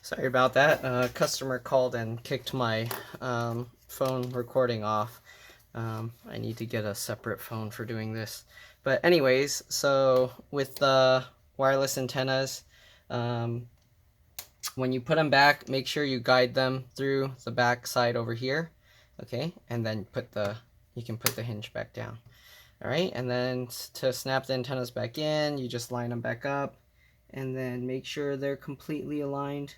Sorry about that. A customer called and kicked my phone recording off. I need to get a separate phone for doing this. But anyways, so with the wireless antennas, when you put them back, make sure you guide them through the back side over here. Okay, and then you can put the hinge back down. All right, and then to snap the antennas back in, you just line them back up, and then make sure they're completely aligned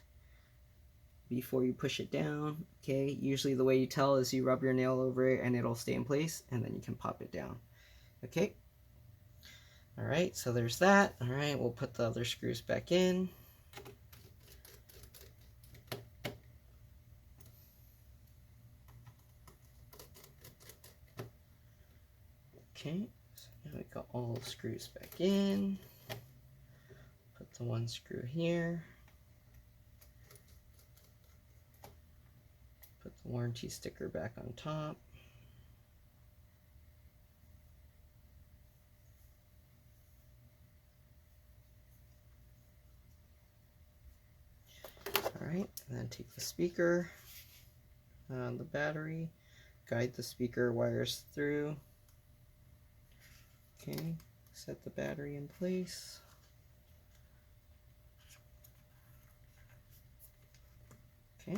before you push it down. Okay, usually the way you tell is you rub your nail over it and it'll stay in place, and then you can pop it down. Okay, all right, so there's that. All right, we'll put the other screws back in. Okay, so now we got all the screws back in. Put the one screw here. Put the warranty sticker back on top. Alright, and then take the speaker, the battery, guide the speaker wires through. Okay, set the battery in place. Okay.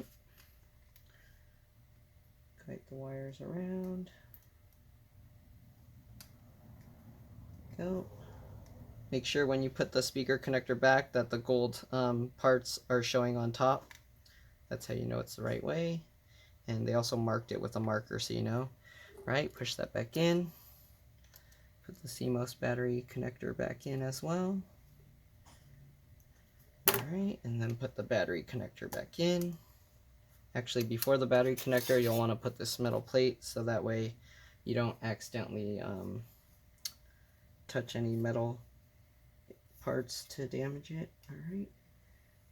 Guide the wires around. Go. Make sure when you put the speaker connector back that the gold parts are showing on top. That's how you know it's the right way. And they also marked it with a marker so you know. Right, push that back in. Put the CMOS battery connector back in as well. Alright, and then put the battery connector back in. Actually, before the battery connector, you'll want to put this metal plate so that way you don't accidentally touch any metal parts to damage it. Alright,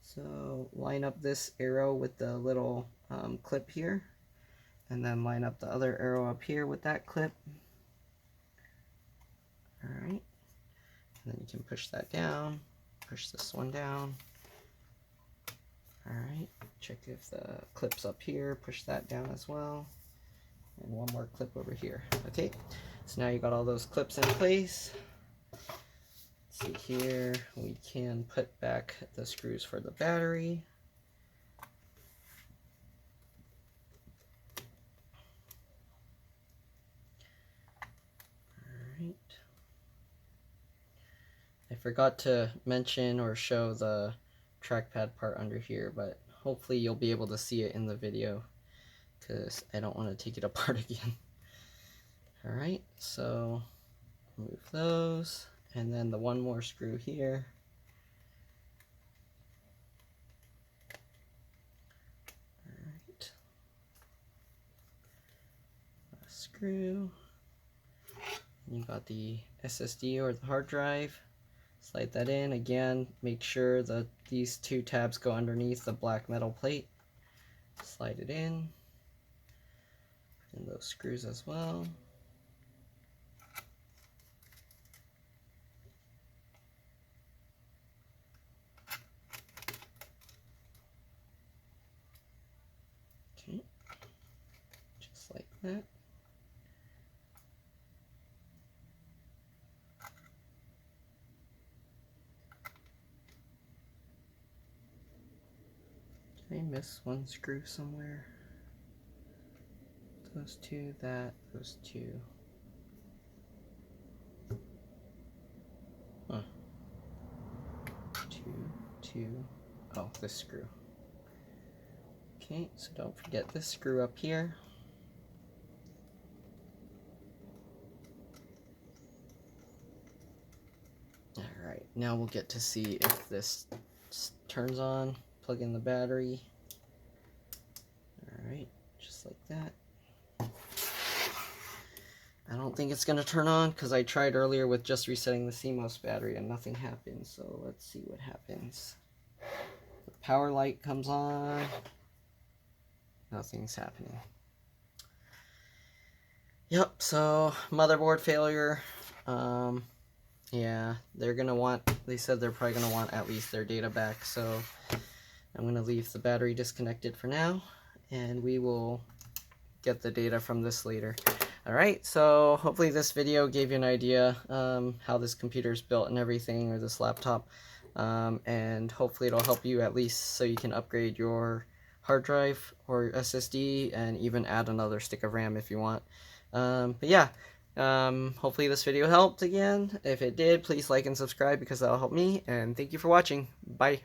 so line up this arrow with the little clip here, and then line up the other arrow up here with that clip. Alright, and then you can push that down, push this one down. Alright, check if the clip's up here, push that down as well. And one more clip over here. Okay, so now you got all those clips in place. Let's see here, we can put back the screws for the battery. Alright. I forgot to mention or show the trackpad part under here, but hopefully you'll be able to see it in the video because I don't want to take it apart again. Alright, so move those, and then the one more screw here. Alright, last screw. You got the SSD or the hard drive. Slide that in. Again, make sure that these two tabs go underneath the black metal plate. Slide it in. And those screws as well. Okay, just like that. Did I miss one screw somewhere? Those two, those two. Huh. Two. Oh, this screw. Okay, so don't forget this screw up here. Alright, now we'll get to see if this turns on. Plug in the battery. Alright, just like that. I don't think it's going to turn on because I tried earlier with just resetting the CMOS battery and nothing happened. So let's see what happens. The power light comes on. Nothing's happening. Yep, so motherboard failure. Yeah, they're going to want, they said they're probably going to want at least their data back. So I'm going to leave the battery disconnected for now, and we will get the data from this later. Alright, so hopefully this video gave you an idea how this computer is built and everything, or this laptop, and hopefully it'll help you at least so you can upgrade your hard drive or SSD and even add another stick of RAM if you want. But yeah, hopefully this video helped again. If it did, please like and subscribe because that'll help me, and thank you for watching. Bye.